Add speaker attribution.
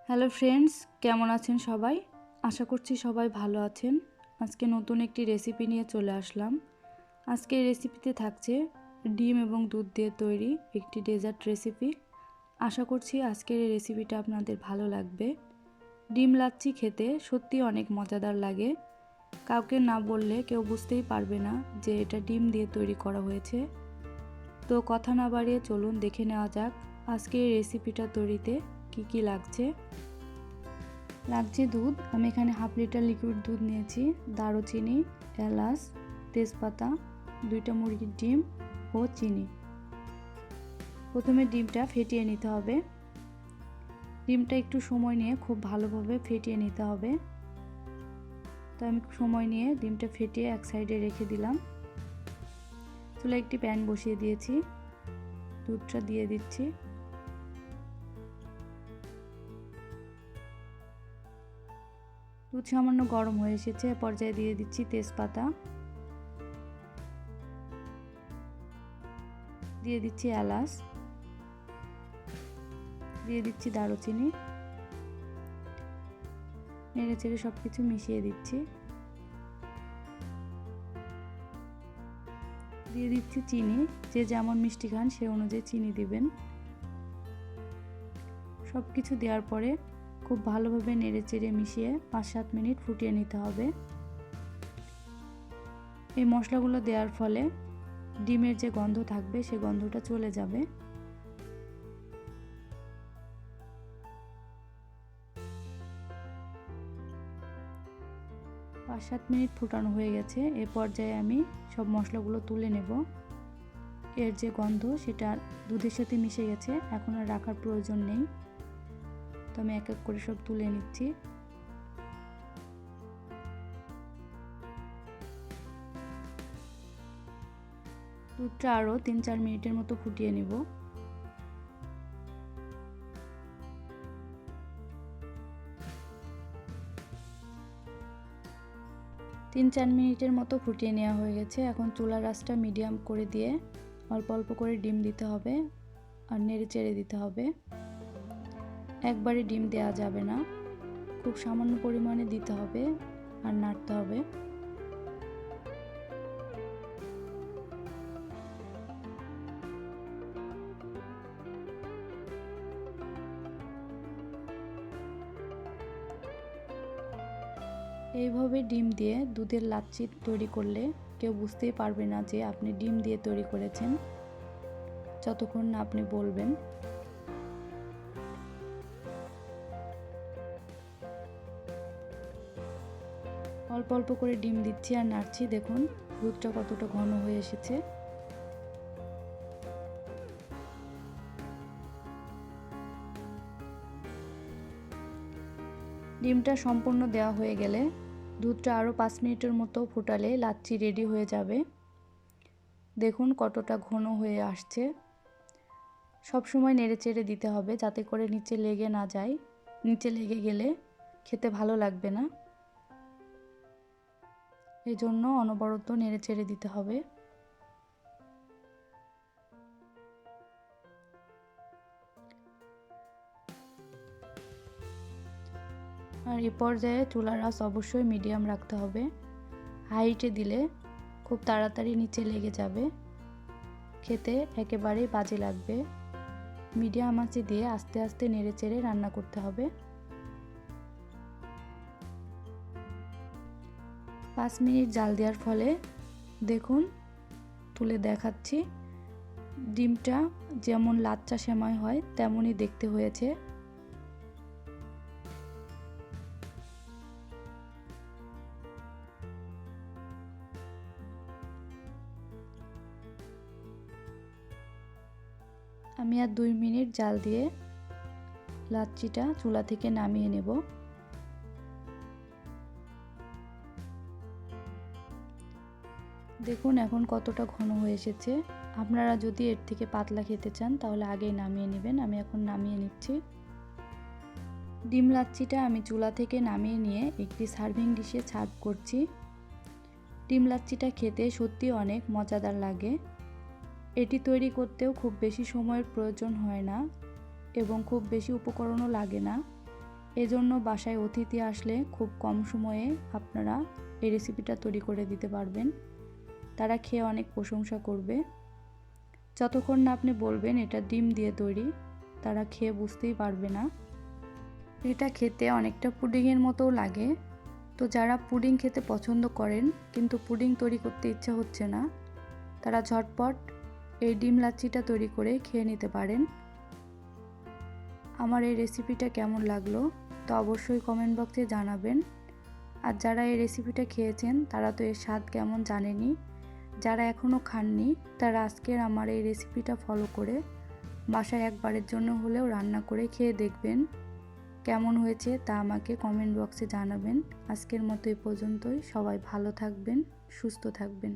Speaker 1: Hello friends, কেমন আছেন সবাই? আশা করছি সবাই ভালো আছেন। আজকে নতুন একটি রেসিপি নিয়ে চলে আসলাম। আজকের রেসিপিতে থাকছে ডিম এবং দুধ দিয়ে তৈরি একটি ডেজার্ট রেসিপি। আশা করছি আজকের এই রেসিপিটা আপনাদের ভালো লাগবে। ডিম লাচ্ছি খেতে সত্যি অনেক মজাদার লাগে। কাউকে না বললে কেউ বুঝতেই পারবে না যে এটা ডিম দিয়ে তৈরি করা হয়েছে। তো কথা না বাড়িয়ে চলুন দেখে নেওয়া যাক আজকের এই রেসিপিটা তৈরিতে কি লাগছে। লাগছে দুধ। আমি এখানে হাফ লিটার লিকুইড দুধ নিয়েছি, দারুচিনি, এলাচ, তেজপাতা, 2টা মুরগির ডিম ও চিনি। প্রথমে ডিমটা ফেটিয়ে নিতে হবে। ডিমটা একটু সময় নিয়ে খুব ভালোভাবে ফেটিয়ে নিতে হবে। তো আমি সময় নিয়ে ডিমটা ফেটিয়ে এক সাইডে রেখে দিলাম। চুলায় একটি প্যান বসিয়ে দিয়েছি, দুধটা দিয়ে দিচ্ছি। দুধ সামান্য গরম হয়ে এসেছে, পর্যায়ে দিয়ে দিচ্ছি তেজপাতা, দিয়ে দিচ্ছি এলাচ, দিয়ে দিচ্ছি দারুচিনি, নেড়ে চেড়ে সব কিছু মিশিয়ে দিচ্ছি। দিয়ে দিচ্ছি চিনি, যে যেমন মিষ্টি খান সে অনুযায়ী চিনি দিবেন। সব কিছু দেওয়ার পরে খুব ভালোভাবে নেড়ে চেড়ে মিশিয়ে 5-7 মিনিট ফুটিয়ে নিতে হবে। এই মশলাগুলো দেওয়ার ফলে ডিমের যে গন্ধ থাকবে সে গন্ধটা চলে যাবে। পাঁচ 7 মিনিট ফুটানো হয়ে গেছে। এ পর্যায়ে আমি সব মশলাগুলো তুলে নেব। এর যে গন্ধ সেটা দুধের সাথে মিশে গেছে, এখন আর রাখার প্রয়োজন নেই। তো আমি এক এক করে সব তুলে নিচ্ছি। দুধটা আরও 3-4 মিনিটের মতো ফুটিয়ে নিব। তিন 4 মিনিটের মতো ফুটিয়ে নেওয়া হয়ে গেছে। এখন চুলার আঁচটা মিডিয়াম করে দিয়ে অল্প অল্প করে ডিম দিতে হবে আর নেড়ে চেড়ে দিতে হবে। একবারে ডিম দেওয়া যাবে না, খুব সামান্য পরিমাণে দিতে হবে আর নাড়তে হবে। এইভাবে ডিম দিয়ে দুধের লাচ্ছি তৈরি করলে কেউ বুঝতেই পারবে না যে আপনি ডিম দিয়ে তৈরি করেছেন, যতক্ষণ না আপনি বলবেন। অল্প অল্প করে ডিম দিচ্ছি আর নাড়ছি। দেখুন দুধটা কতটা ঘন হয়ে এসেছে। ডিমটা সম্পূর্ণ দেওয়া হয়ে গেলে দুধটা আরও 5 মিনিটের মতো ফুটালে লাচ্ছি রেডি হয়ে যাবে। দেখুন কতটা ঘন হয়ে আসছে। সব সময় নেড়ে চেড়ে দিতে হবে যাতে করে নিচে লেগে না যায়। নিচে লেগে গেলে খেতে ভালো লাগবে না, এই জন্য অনবরত নেড়ে চেড়ে দিতে হবে। আর এই পর্যায়ে চুলার আঁচ অবশ্যই মিডিয়াম রাখতে হবে। হাইটে দিলে খুব তাড়াতাড়ি নিচে লেগে যাবে, খেতে একেবারেই বাজে লাগবে। মিডিয়াম আঁচে দিয়ে আস্তে আস্তে নেড়ে চেড়ে রান্না করতে হবে। 5 মিনিট জাল দেওয়ার ফলে দেখুন তুলে দেখাচ্ছি, ডিমটা যেমন লাচ্চা সেমাই হয় তেমনই দেখতে হয়েছে। আমি আর 2 মিনিট জাল দিয়ে লাচ্ছিটা চুলা থেকে নামিয়ে নেব। দেখুন এখন কতটা ঘন হয়ে এসেছে। আপনারা যদি এর থেকে পাতলা খেতে চান তাহলে আগেই নামিয়ে নেবেন। আমি এখন নামিয়ে নিচ্ছি। ডিম লাচ্ছিটা আমি চুলা থেকে নামিয়ে নিয়ে একটি সার্ভিং ডিশে সার্ভ করছি। ডিম লাচ্ছিটা খেতে সত্যি অনেক মজাদার লাগে। এটি তৈরি করতেও খুব বেশি সময়ের প্রয়োজন হয় না এবং খুব বেশি উপকরণও লাগে না। এজন্য বাসায় অতিথি আসলে খুব কম সময়ে আপনারা এই রেসিপিটা তৈরি করে দিতে পারবেন। তারা খেয়ে অনেক প্রশংসা করবে। যতক্ষণ না আপনি বলবেন এটা ডিম দিয়ে তৈরি, তারা খেয়ে বুঝতেই পারবে না। এটা খেতে অনেকটা পুডিংয়ের মতোও লাগে। তো যারা পুডিং খেতে পছন্দ করেন কিন্তু পুডিং তৈরি করতে ইচ্ছা হচ্ছে না, তারা ঝটপট এই ডিম লাচ্ছিটা তৈরি করে খেয়ে নিতে পারেন। আমার এই রেসিপিটা কেমন লাগলো তো অবশ্যই কমেন্ট বক্সে জানাবেন। আর যারা এই রেসিপিটা খেয়েছেন তারা তো এর স্বাদ কেমন জানেনই। যারা এখনও খাননি তারা আজকের আমার এই রেসিপিটা ফলো করে বাসায় একবারের জন্য হলেও রান্না করে খেয়ে দেখবেন কেমন হয়েছে তা আমাকে কমেন্ট বক্সে জানাবেন। আজকের মতো এই পর্যন্তই। সবাই ভালো থাকবেন, সুস্থ থাকবেন।